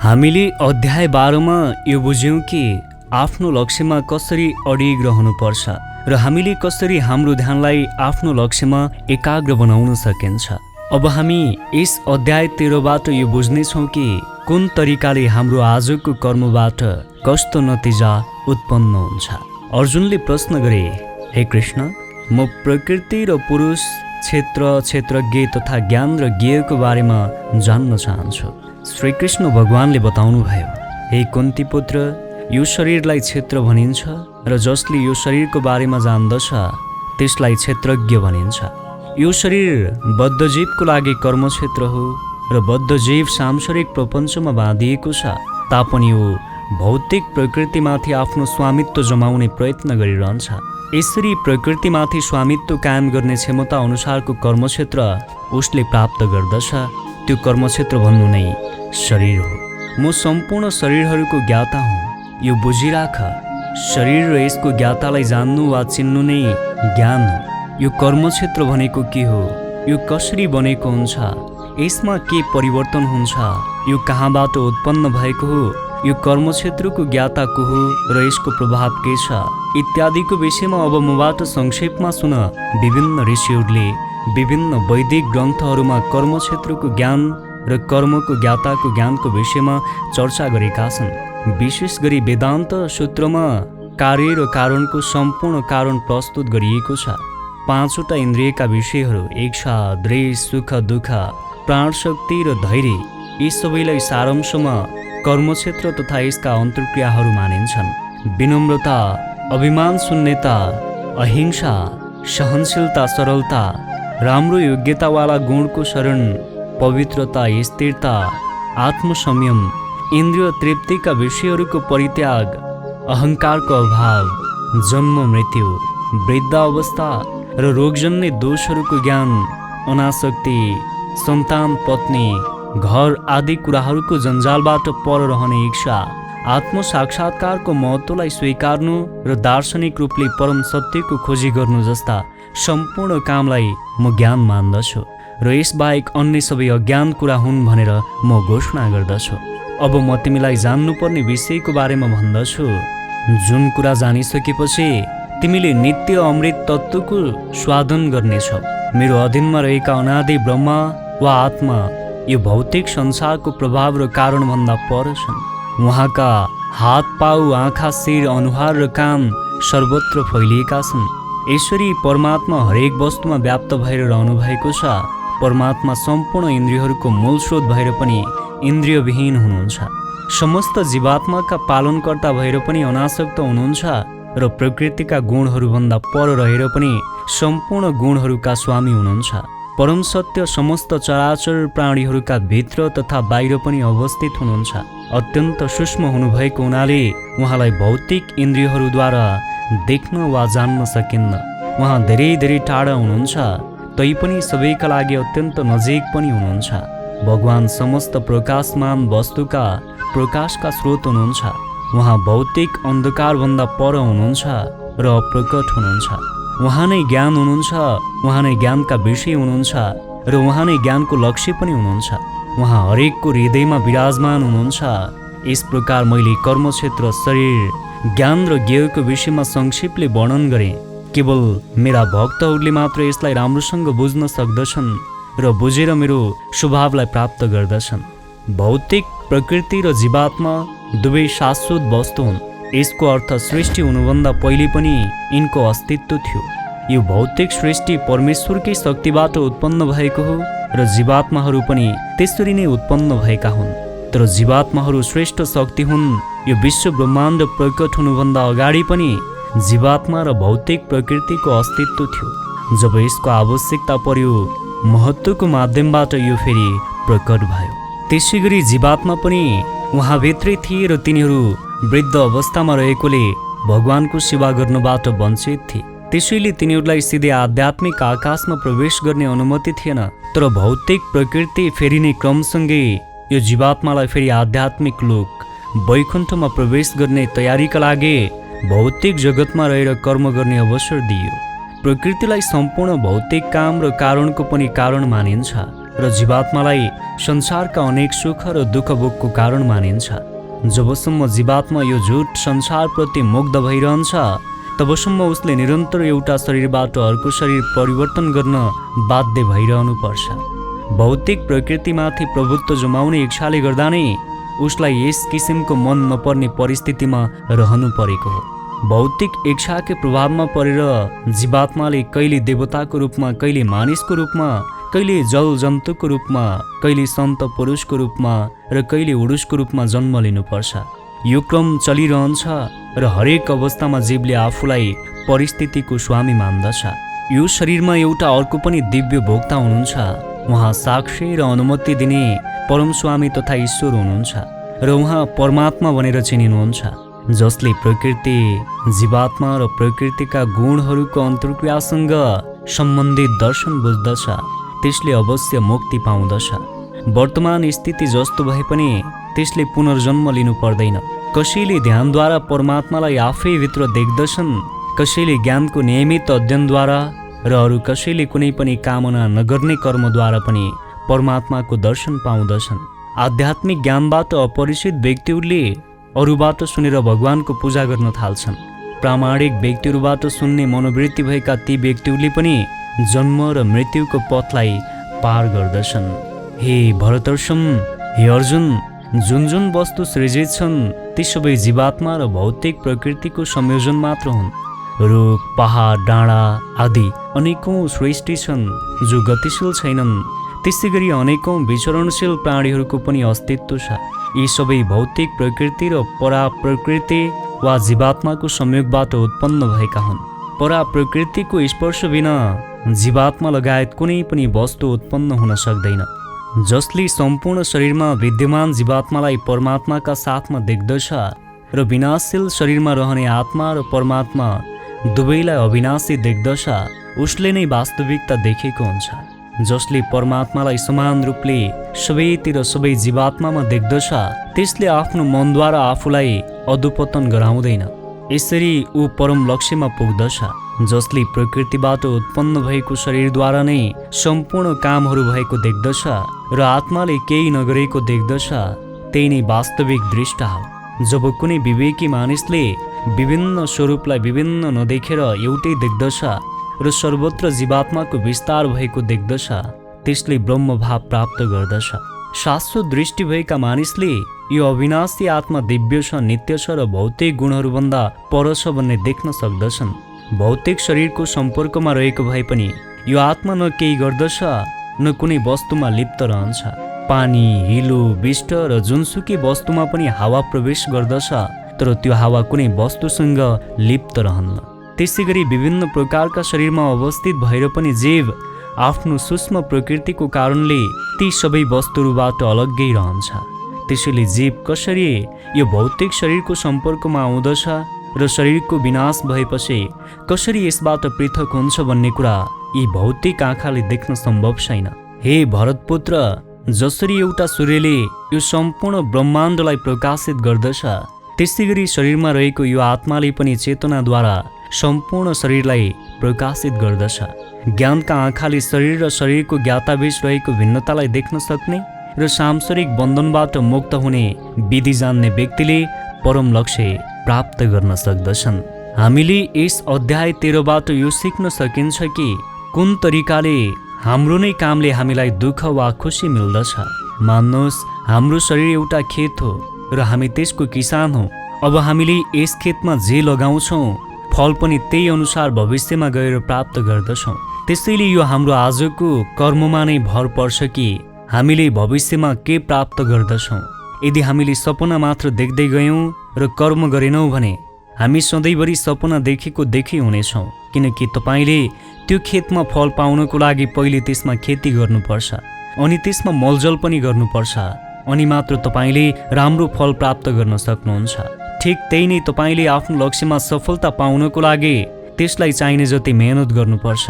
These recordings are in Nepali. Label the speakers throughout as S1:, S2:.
S1: हामीले अध्याय 12 मा यो बुझ्यौं कि आफ्नो लक्ष्यमा कसरी अडिग रहनुपर्छ र हामीले कसरी हाम्रो ध्यानलाई आफ्नो लक्ष्यमा एकाग्र बनाउन सकिन्छ। अब हामी यस अध्याय 13 बाट यो बुझ्नेछौँ कि कुन तरिकाले हाम्रो आजको कर्मबाट कस्तो नतिजा उत्पन्न हुन्छ। अर्जुनले प्रश्न गरे, हे कृष्ण, म प्रकृति र पुरुष, क्षेत्रज्ञ तथा ज्ञान र ज्ञेयको बारेमा जान्न चाहन्छु। श्रीकृष्ण भगवानले बताउनुभयो, हे कुन्ती पुत्र, यो शरीरलाई क्षेत्र भनिन्छ र जसले यो शरीरको बारेमा जान्दछ त्यसलाई क्षेत्रज्ञ भनिन्छ। यो शरीर बद्धजीवको लागि कर्मक्षेत्र हो र बद्धजीव सांसारिक प्रपञ्चमा बाँधिएको छ तापनि यो भौतिक प्रकृतिमाथि आफ्नो स्वामित्व जमाउने प्रयत्न गरिरहन्छ। यसरी प्रकृतिमाथि स्वामित्व कायम गर्ने क्षमता अनुसारको कर्मक्षेत्र उसले प्राप्त गर्दछ। त्यो कर्मक्षेत्र भन्नु नै शरीर हो। म सम्पूर्ण शरीरहरूको ज्ञाता हुँ, यो बुझिराख। शरीर र यसको ज्ञातालाई जान्नु वा चिन्नु नै ज्ञान हो। यो कर्मक्षेत्र भनेको के हो, यो कसरी बनेको हुन्छ, यसमा के परिवर्तन हुन्छ, यो कहाँबाट उत्पन्न भएको हो, यो कर्मक्षेत्रको ज्ञाता को हो र यसको प्रभाव के छ इत्यादिको विषयमा अब मबाट संक्षेपमा सुन। विभिन्न ऋषिहरूले विभिन्न वैदिक ग्रन्थहरूमा कर्मक्षेत्रको ज्ञान र कर्मको ज्ञाताको ज्ञानको विषयमा चर्चा गरेका छन्। विशेष गरी वेदान्त सूत्रमा कार्य र कारणको सम्पूर्ण कारण प्रस्तुत गरिएको छ। पाँचवटा इन्द्रियका विषयहरू इच्छा, द्वेष, सुख, दुःख, प्राणशक्ति र धैर्य, यी सबैलाई सारांशमा कर्मक्षेत्र तथा यसका अन्तर्क्रियाहरू मानिन्छन्। विनम्रता, अभिमान शून्यता, अहिंसा, सहनशीलता, सरलता, राम्रो योग्यतावाला गुणको शरण, पवित्रता, स्थिरता, आत्मसंयम, इन्द्रिय तृप्तिका विषयहरूको परित्याग, अहङ्कारको अभाव, जन्म मृत्यु, वृद्ध अवस्था र रोगजन्य दोषहरूको ज्ञान, अनासक्ति, सन्तान, पत्नी, घर आदि कुराहरूको जन्जालबाट पर रहने इच्छा, आत्म साक्षात्कारको महत्त्वलाई स्वीकार्नु र दार्शनिक रूपले परम सत्यको खोजी गर्नु जस्ता सम्पूर्ण कामलाई म ज्ञान मान्दछु र यसबाहेक अन्य सबै अज्ञान कुरा हुन् भनेर म घोषणा गर्दछु। अब म तिमीलाई जान्नुपर्ने विषयको बारेमा भन्दछु। जुन कुरा जानिसकेपछि तिमीले नित्य अमृत तत्त्वको स्वादन गर्नेछौ। मेरो अधीनमा रहेका अनादि ब्रह्मा वा आत्मा यो भौतिक संसारको प्रभाव र कारणभन्दा पर छन्। उहाँका हात, पाउ, आँखा, शिर, अनुहार र कान सर्वत्र फैलिएका छन्। ईश्वरी परमात्मा हरेक वस्तुमा व्याप्त भएर रहनुभएको छ। परमात्मा सम्पूर्ण इन्द्रियहरूको मूल स्रोत भएर पनि इन्द्रियविहीन हुनुहुन्छ। समस्त जीवात्माका पालनकर्ता भएर पनि अनासक्त हुनुहुन्छ र प्रकृतिका गुणहरूभन्दा पर रहेर पनि सम्पूर्ण गुणहरूका स्वामी हुनुहुन्छ। परम सत्य समस्त चराचर प्राणीहरूका भित्र तथा बाहिर पनि अवस्थित हुनुहुन्छ। अत्यन्त सूक्ष्म हुनुभएको हुनाले उहाँलाई भौतिक इन्द्रियहरूद्वारा देख्न वा जान्न सकिन्न। उहाँ धेरै टाढा हुनुहुन्छ, तैपनि सबैका लागि अत्यन्त नजिक पनि हुनुहुन्छ। भगवान समस्त प्रकाशमान वस्तुका प्रकाशका स्रोत हुनुहुन्छ। उहाँ भौतिक अन्धकारभन्दा पर हुनुहुन्छ र अप्रकट हुनुहुन्छ। उहाँ नै ज्ञान हुनुहुन्छ, उहाँ नै ज्ञानका विषय हुनुहुन्छ र उहाँ नै ज्ञानको लक्ष्य पनि हुनुहुन्छ। उहाँ हरेकको हृदयमा विराजमान हुनुहुन्छ। यस प्रकार मैले कर्मक्षेत्र, शरीर, ज्ञान र ज्ञेयको विषयमा संक्षेपले वर्णन गरेँ। केवल मेरा भक्तहरूले मात्र यसलाई राम्रोसँग बुझ्न सक्दछन् र बुझेर मेरो स्वभावलाई प्राप्त गर्दछन्। भौतिक प्रकृति र जीवात्मा दुवै शाश्वत वस्तु हुन्। यसको अर्थ सृष्टि हुनुभन्दा पहिले पनि यिनको अस्तित्व थियो। यो भौतिक सृष्टि परमेश्वरकै शक्तिबाट उत्पन्न भएको हो र जीवात्माहरू पनि त्यसरी नै उत्पन्न भएका हुन्। तर जीवात्माहरू श्रेष्ठ शक्ति हुन्। यो विश्व ब्रह्माण्ड प्रकट हुनुभन्दा अगाडि पनि जीवात्मा र भौतिक प्रकृतिको अस्तित्व थियो। जब यसको आवश्यकता पर्यो, महत्त्वको माध्यमबाट यो फेरि प्रकट भयो। त्यसै गरी जीवात्मा पनि उहाँभित्रै थिए र तिनीहरू वृद्ध अवस्थामा रहेकोले भगवानको सेवा गर्नबाट वञ्चित थिए। त्यसैले तिनीहरूलाई सिधै आध्यात्मिक आकाशमा प्रवेश गर्ने अनुमति थिएन। तर भौतिक प्रकृति फेरिने क्रमसँगै यो जीवात्मालाई फेरि आध्यात्मिक लोक वैकुण्ठमा प्रवेश गर्ने तयारीका लागि भौतिक जगतमा रहेर कर्म गर्ने अवसर दिइयो। प्रकृतिलाई सम्पूर्ण भौतिक काम र कारणको पनि कारण मानिन्छ। र जीवात्मालाई संसारका अनेक सुख र दुःख भोगको कारण मानिन्छ। जबसम्म जीवात्मा यो झुट संसारप्रति मुग्ध भइरहन्छ तबसम्म उसले निरन्तर एउटा शरीरबाट अर्को शरीर परिवर्तन गर्न बाध्य भइरहनुपर्छ। भौतिक प्रकृतिमाथि प्रभुत्व जमाउने इच्छाले गर्दा नै उसलाई यस किसिमको मन नपर्ने परिस्थितिमा रहनु परेको हो। भौतिक इच्छाकै प्रभावमा परेर जीवात्माले कहिले देवताको रूपमा, कहिले मानिसको रूपमा, कहिले जल जन्तुको रूपमा, कहिले सन्त पुरुषको रूपमा र कहिले उडुसको रूपमा जन्म लिनुपर्छ। यो क्रम चलिरहन्छ र हरेक अवस्थामा जीवले आफूलाई परिस्थितिको स्वामी मान्दछ। यो शरीरमा एउटा अर्को पनि दिव्य भोक्ता हुनुहुन्छ। उहाँ साक्षी र अनुमति दिने परम स्वामी तथा ईश्वर हुनुहुन्छ र उहाँ परमात्मा भनेर चिनिनुहुन्छ, जसले प्रकृति, जीवात्मा र प्रकृतिका गुणहरूको अन्तर्क्रियासँग सम्बन्धित दर्शन बुझ्दछ त्यसले अवश्य मुक्ति पाउँदछ। वर्तमान स्थिति जस्तो भए पनि त्यसले पुनर्जन्म लिनु पर्दैन। कसैले ध्यानद्वारा परमात्मालाई आफै भित्र देख्दछन्, कसैले ज्ञानको नियमित अध्ययनद्वारा र अरू कसैले कुनै पनि कामना नगर्ने कर्मद्वारा पनि परमात्माको दर्शन पाउँदछन्। आध्यात्मिक ज्ञानबाट अपरिचित व्यक्तिहरूले अरूबाट सुनेर भगवानको पूजा गर्न थाल्छन्। प्रामाणिक व्यक्तिहरूबाट सुन्ने मनोवृत्ति भएका ती व्यक्तिहरूले पनि जन्म र मृत्युको पथलाई पार गर्दछन्। हे भरतर्षम, हे अर्जुन, जुन जुन वस्तु सृजित छन् ती सबै जीवात्मा र भौतिक प्रकृतिको संयोजन मात्र हुन्। रुख, पहाड, डाँडा आदि अनेकौं सृष्टि छन् जो गतिशील छैनन्। त्यसै गरी अनेकौं विचरणशील प्राणीहरूको पनि अस्तित्व छ। यी सबै भौतिक प्रकृति र परा प्रकृति वा जीवात्माको संयोगबाट उत्पन्न भएका हुन्। परा प्रकृतिको स्पर्श बिना जीवात्मा लगायत कुनै पनि वस्तु उत्पन्न हुन सक्दैन। जसले सम्पूर्ण शरीरमा विद्यमान जीवात्मालाई परमात्माका साथमा देख्दछ र विनाशशील शरीरमा रहने आत्मा र परमात्मा दुवैलाई अविनाशी देख्दछ, उसले नै वास्तविकता देखेको हुन्छ। जसले परमात्मालाई समान रूपले सबैतिर सबै जीवात्मामा देख्दछ त्यसले आफ्नो मनद्वारा आफूलाई अधोपतन गराउँदैन। यसरी ऊ परम लक्ष्यमा पुग्दछ। जसले प्रकृतिबाट उत्पन्न भएको शरीरद्वारा नै सम्पूर्ण कामहरू भएको देख्दछ र आत्माले केही नगरेको देख्दछ, त्यही नै वास्तविक दृष्टा हो। जब कुनै विवेकी मानिसले विभिन्न स्वरूपलाई विभिन्न नदेखेर एउटै देख्दछ र सर्वत्र जीवात्माको विस्तार भएको देख्दछ, त्यसले ब्रह्मभाव प्राप्त गर्दछ। शाश्वत दृष्टि भएका मानिसले यो अविनाशी आत्मा दिव्य छ, नित्य छ र भौतिक गुणहरूभन्दा पर छ भन्ने देख्न सक्दछन्। भौतिक शरीरको सम्पर्कमा रहेको भए पनि यो आत्मा न केही गर्दछ न कुनै वस्तुमा लिप्त रहन्छ। पानी, हिलो, विष्ट र जुनसुकै वस्तुमा पनि हावा प्रवेश गर्दछ, तर त्यो हावा कुनै वस्तुसँग लिप्त रहन्न। त्यसै गरी विभिन्न प्रकारका शरीरमा अवस्थित भएर पनि जीव आफ्नो सूक्ष्म प्रकृतिको कारणले ती सबै वस्तुहरूबाट अलग्गै रहन्छ। त्यसैले जीव कसरी यो भौतिक शरीरको सम्पर्कमा आउँदछ र शरीरको विनाश भएपछि कसरी यसबाट पृथक हुन्छ भन्ने कुरा यी भौतिक आँखाले देख्न सम्भव छैन। हे भरतपुत्र, जसरी एउटा सूर्यले यो सम्पूर्ण ब्रह्माण्डलाई प्रकाशित गर्दछ, त्यसै गरी शरीरमा रहेको यो आत्माले पनि चेतनाद्वारा सम्पूर्ण शरीरलाई प्रकाशित गर्दछ। ज्ञानका आँखाले शरीर र शरीरको ज्ञाताबीच रहेको भिन्नतालाई देख्न सक्ने र सांसारिक बन्धनबाट मुक्त हुने विधि जान्ने व्यक्तिले परम लक्ष्य प्राप्त गर्न सक्दछन्। हामीले यस अध्याय 13बाट यो सिक्न सकिन्छ कि कुन तरिकाले हाम्रो नै कामले हामीलाई दुःख वा खुसी मिल्दछ। मान्नुहोस्, हाम्रो शरीर एउटा खेत हो र हामी त्यसको किसान हौँ। अब हामीले यस खेतमा जे लगाउँछौँ फल पनि त्यही अनुसार भविष्यमा गएर प्राप्त गर्दछौँ। त्यसैले यो हाम्रो आजको कर्ममा नै भर पर्छ कि हामीले भविष्यमा के प्राप्त गर्दछौँ। यदि हामीले सपना मात्र देख्दै गयौँ र कर्म गरेनौँ भने हामी सधैँभरि सपना देखेको देखी हुनेछौँ, किनकि तपाईँले त्यो खेतमा फल पाउनको लागि पहिले त्यसमा खेती गर्नुपर्छ अनि त्यसमा मलजल पनि गर्नुपर्छ, अनि मात्र तपाईँले राम्रो फल प्राप्त गर्न सक्नुहुन्छ। ठिक त्यही नै तपाईँले आफ्नो लक्ष्यमा सफलता पाउनको लागि त्यसलाई चाहिने जति मेहनत गर्नुपर्छ,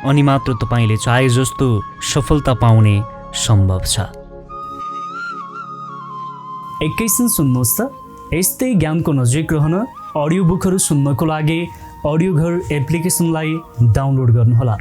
S1: अनि मात्र तपाईँले चाहे जस्तो सफलता पाउने सम्भव छ। एकैछिन सुन्नुहोस् त, यस्तै ज्ञानको नजिक रहन अडियो बुकहरू सुन्नको लागि अडियो घर एप्लिकेसनलाई डाउनलोड गर्नुहोला।